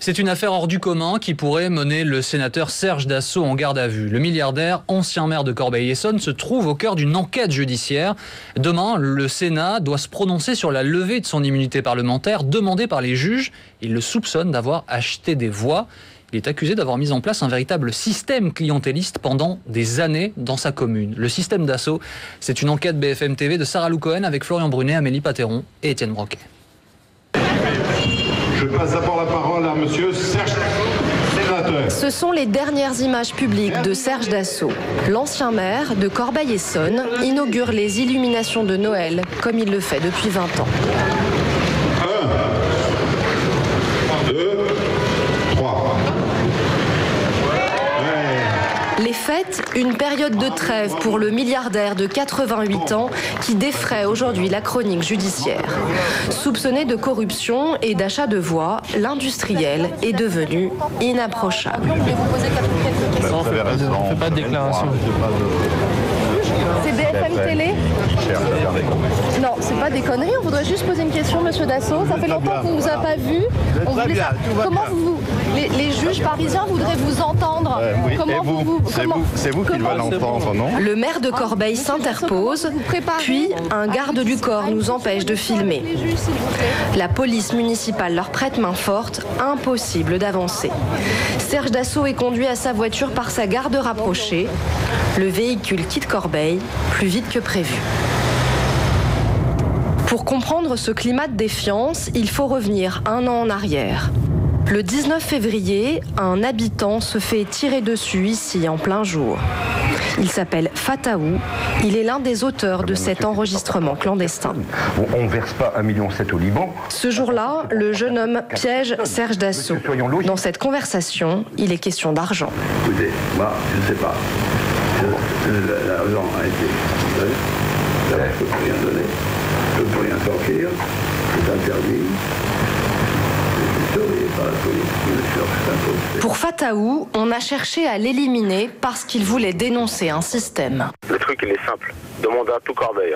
C'est une affaire hors du commun qui pourrait mener le sénateur Serge Dassault en garde à vue. Le milliardaire, ancien maire de Corbeil-Essonnes, se trouve au cœur d'une enquête judiciaire. Demain, le Sénat doit se prononcer sur la levée de son immunité parlementaire demandée par les juges. Il le soupçonne d'avoir acheté des voix. Il est accusé d'avoir mis en place un véritable système clientéliste pendant des années dans sa commune. Le système Dassault, c'est une enquête BFM TV de Sarah Lou Cohen avec Florian Brunet, Amélie Patéron et Étienne Broquet. Je passe d'abord la parole à monsieur Serge Sénateur. Ce sont les dernières images publiques de Serge Dassault. L'ancien maire de Corbeil-Essonnes inaugure les illuminations de Noël comme il le fait depuis 20 ans. 1, 2, 3. Les fêtes, une période de trêve pour le milliardaire de 88 ans qui défraie aujourd'hui la chronique judiciaire. Soupçonné de corruption et d'achat de voix, l'industriel est devenu inapprochable. On ne fait pas de déclaration. C'est BFM Télé ? Non, c'est pas des conneries, on voudrait juste poser une question, monsieur Dassault. Ça fait longtemps qu'on ne vous a pas vu. Comment les juges parisiens voudraient vous entendre. C'est vous qui devez l'entendre, non ? Le maire de Corbeil s'interpose, puis un garde du corps nous empêche de filmer. La police municipale leur prête main forte, impossible d'avancer. Serge Dassault est conduit à sa voiture par sa garde rapprochée. Le véhicule quitte Corbeil plus vite que prévu. Pour comprendre ce climat de défiance, il faut revenir un an en arrière. Le 19 février, un habitant se fait tirer dessus ici en plein jour. Il s'appelle Fataou. Il est l'un des auteurs de cet enregistrement clandestin. On ne verse pas 1,7 million au Liban. Ce jour-là, le jeune homme piège Serge Dassault. Dans cette conversation, il est question d'argent. Écoutez, moi, je ne sais pas. L'argent a été donné. Je ne peux plus rien donner. Je ne peux rien sortir. C'est interdit. Pour Fataou, on a cherché à l'éliminer parce qu'il voulait dénoncer un système. Le truc, il est simple. Demandez à tout Corbeil.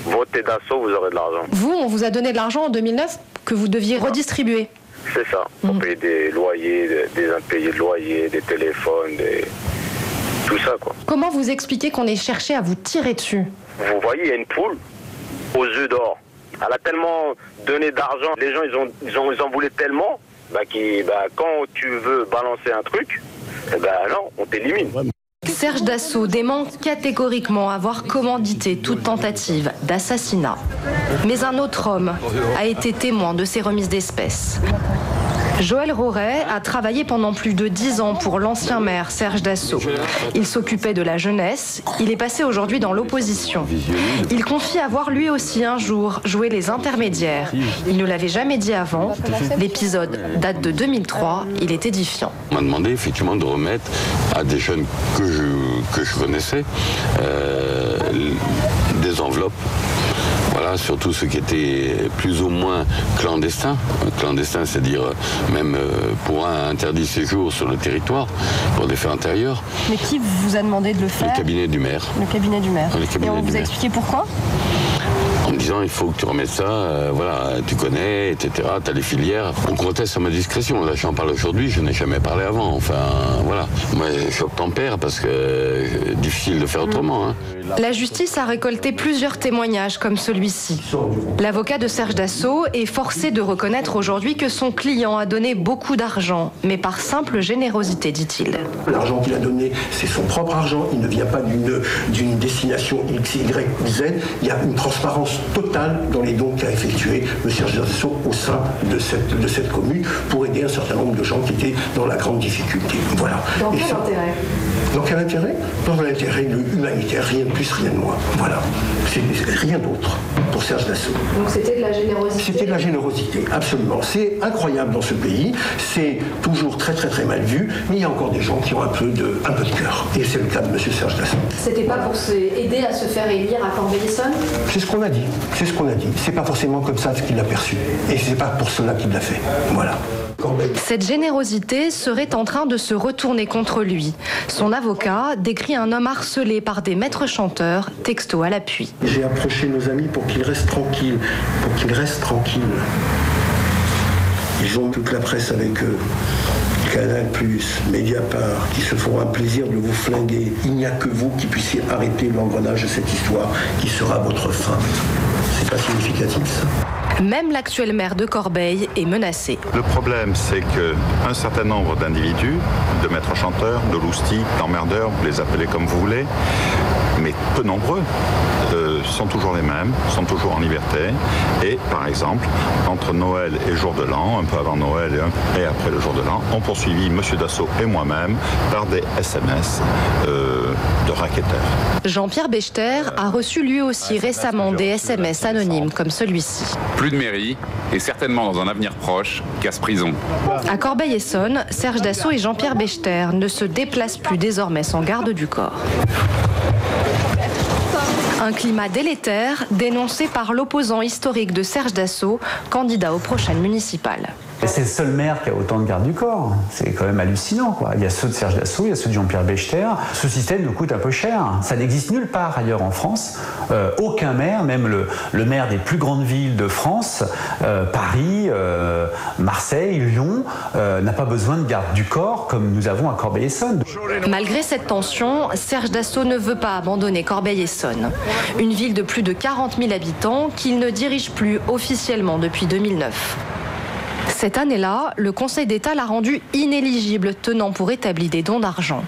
Votez Dassault, vous aurez de l'argent. Vous, on vous a donné de l'argent en 2009 que vous deviez redistribuer. C'est ça. On paye des loyers, des impayés de loyers, des téléphones, tout ça, quoi. Comment vous expliquez qu'on ait cherché à vous tirer dessus ? Vous voyez, il y a une poule aux yeux d'or. Elle a tellement donné d'argent, les gens ils en voulaient tellement quand tu veux balancer un truc, non, on t'élimine. Serge Dassault dément catégoriquement avoir commandité toute tentative d'assassinat. Mais un autre homme a été témoin de ces remises d'espèces. Joël Roret a travaillé pendant plus de 10 ans pour l'ancien maire Serge Dassault. Il s'occupait de la jeunesse, il est passé aujourd'hui dans l'opposition. Il confie avoir lui aussi un jour joué les intermédiaires. Il ne l'avait jamais dit avant. L'épisode date de 2003, il est édifiant. On m'a demandé effectivement de remettre à des jeunes que je connaissais des enveloppes. Voilà, surtout ceux qui étaient plus ou moins clandestins. Clandestins, c'est-à-dire même pour un interdit séjour sur le territoire, pour des faits intérieurs. Mais qui vous a demandé de le faire ? Le cabinet du maire. Le cabinet du maire. Et on vous a expliqué pourquoi ? En me disant, il faut que tu remettes ça, voilà, tu connais, etc., tu as les filières. On conteste à ma discrétion. Là, j'en parle aujourd'hui, je n'ai jamais parlé avant. Enfin, voilà. Moi, j'obtempère parce que difficile de faire autrement. Hein. La justice a récolté plusieurs témoignages comme celui-ci. L'avocat de Serge Dassault est forcé de reconnaître aujourd'hui que son client a donné beaucoup d'argent, mais par simple générosité, dit-il. L'argent qu'il a donné, c'est son propre argent. Il ne vient pas d'une destination X, Y, Z. Il y a une transparence totale dans les dons qu'a effectué M. Serge Dassault au sein de cette commune pour aider un certain nombre de gens qui étaient dans la grande difficulté. Voilà. Dans quel intérêt ? Dans quel intérêt ? Dans un intérêt humanitaire, rien de plus, rien de moins. Voilà. C'est rien d'autre pour Serge Dassault. Donc c'était de la générosité ? C'était de la générosité, absolument. C'est incroyable dans ce pays. C'est toujours très très très mal vu, mais il y a encore des gens qui ont un peu de cœur. Et c'est le cas de M. Serge Dassault. C'était pas pour aider à se faire élire à Corbeil-Essonnes ? C'est ce qu'on a dit. C'est ce qu'on a dit. C'est pas forcément comme ça qu'il l'a perçu. Et c'est pas pour cela qu'il l'a fait. Voilà. Cette générosité serait en train de se retourner contre lui. Son avocat décrit un homme harcelé par des maîtres chanteurs, texto à l'appui. J'ai approché nos amis pour qu'ils restent tranquilles. Ils ont toute la presse avec eux. Canal+, Mediapart, qui se font un plaisir de vous flinguer. Il n'y a que vous qui puissiez arrêter l'engrenage de cette histoire, qui sera votre fin. C'est pas significatif, ça. Même l'actuel maire de Corbeil est menacé. Le problème, c'est qu'un certain nombre d'individus, de maîtres chanteurs, de loustiques, d'emmerdeurs, vous les appelez comme vous voulez, mais peu nombreux, sont toujours les mêmes, sont toujours en liberté. Et par exemple, entre Noël et jour de l'an, un peu avant Noël et après le jour de l'an, on poursuivit M. Dassault et moi-même par des SMS de racketteurs. Jean-Pierre Bechter a reçu lui aussi récemment des SMS anonymes comme celui-ci. Plus de mairie et certainement dans un avenir proche, casse-prison. À Corbeil-Essonnes, Serge Dassault et Jean-Pierre Bechter ne se déplacent plus désormais sans garde du corps. Un climat délétère dénoncé par l'opposant historique de Serge Dassault, candidat aux prochaines municipales. C'est le seul maire qui a autant de gardes du corps. C'est quand même hallucinant, quoi. Il y a ceux de Serge Dassault, il y a ceux de Jean-Pierre Bechter. Ce système nous coûte un peu cher. Ça n'existe nulle part ailleurs en France. Aucun maire, même le maire des plus grandes villes de France, Paris, Marseille, Lyon, n'a pas besoin de garde du corps comme nous avons à Corbeil-Essonnes. Malgré cette tension, Serge Dassault ne veut pas abandonner Corbeil-Essonnes. Une ville de plus de 40 000 habitants qu'il ne dirige plus officiellement depuis 2009. Cette année-là, le Conseil d'État l'a rendu inéligible, tenant pour établi des dons d'argent.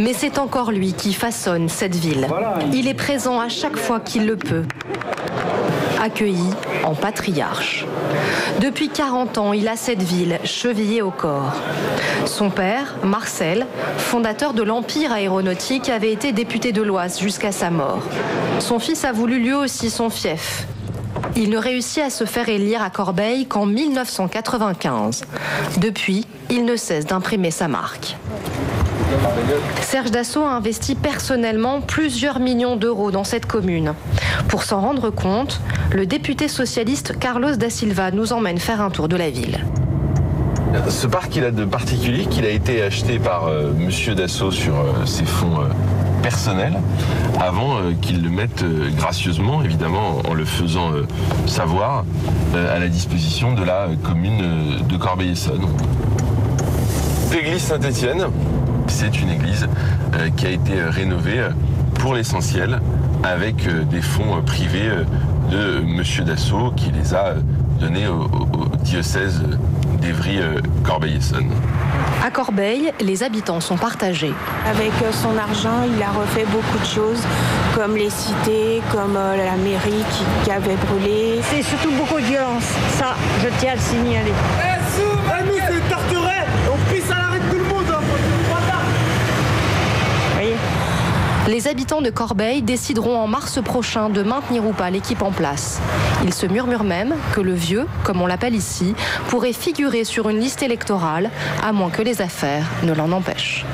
Mais c'est encore lui qui façonne cette ville. Il est présent à chaque fois qu'il le peut. Accueilli en patriarche. Depuis 40 ans, il a cette ville chevillée au corps. Son père, Marcel, fondateur de l'Empire aéronautique, avait été député de l'Oise jusqu'à sa mort. Son fils a voulu lui aussi son fief. Il ne réussit à se faire élire à Corbeil qu'en 1995. Depuis, il ne cesse d'imprimer sa marque. Serge Dassault a investi personnellement plusieurs millions d'euros dans cette commune. Pour s'en rendre compte, le député socialiste Carlos da Silva nous emmène faire un tour de la ville. Ce parc, il a de particulier qu'il a été acheté par Monsieur Dassault sur ses fonds personnels, avant qu'il le mette gracieusement, évidemment en le faisant savoir, à la disposition de la commune de Corbeil-Essonnes. L'église Saint-Étienne, c'est une église qui a été rénovée pour l'essentiel avec des fonds privés de Monsieur Dassault qui les a donnés au diocèse d'Évry-Corbeil-Essonnes. À Corbeil, les habitants sont partagés. Avec son argent, il a refait beaucoup de choses, comme les cités, comme la mairie qui avait brûlé. C'est surtout beaucoup de violence, ça, je tiens à le signaler. Nous, c'est torturé, on pisse à l'arrêt de tout le monde. Voyez. Les habitants de Corbeil décideront en mars prochain de maintenir ou pas l'équipe en place. Il se murmure même que le vieux, comme on l'appelle ici, pourrait figurer sur une liste électorale, à moins que les affaires ne l'en empêchent.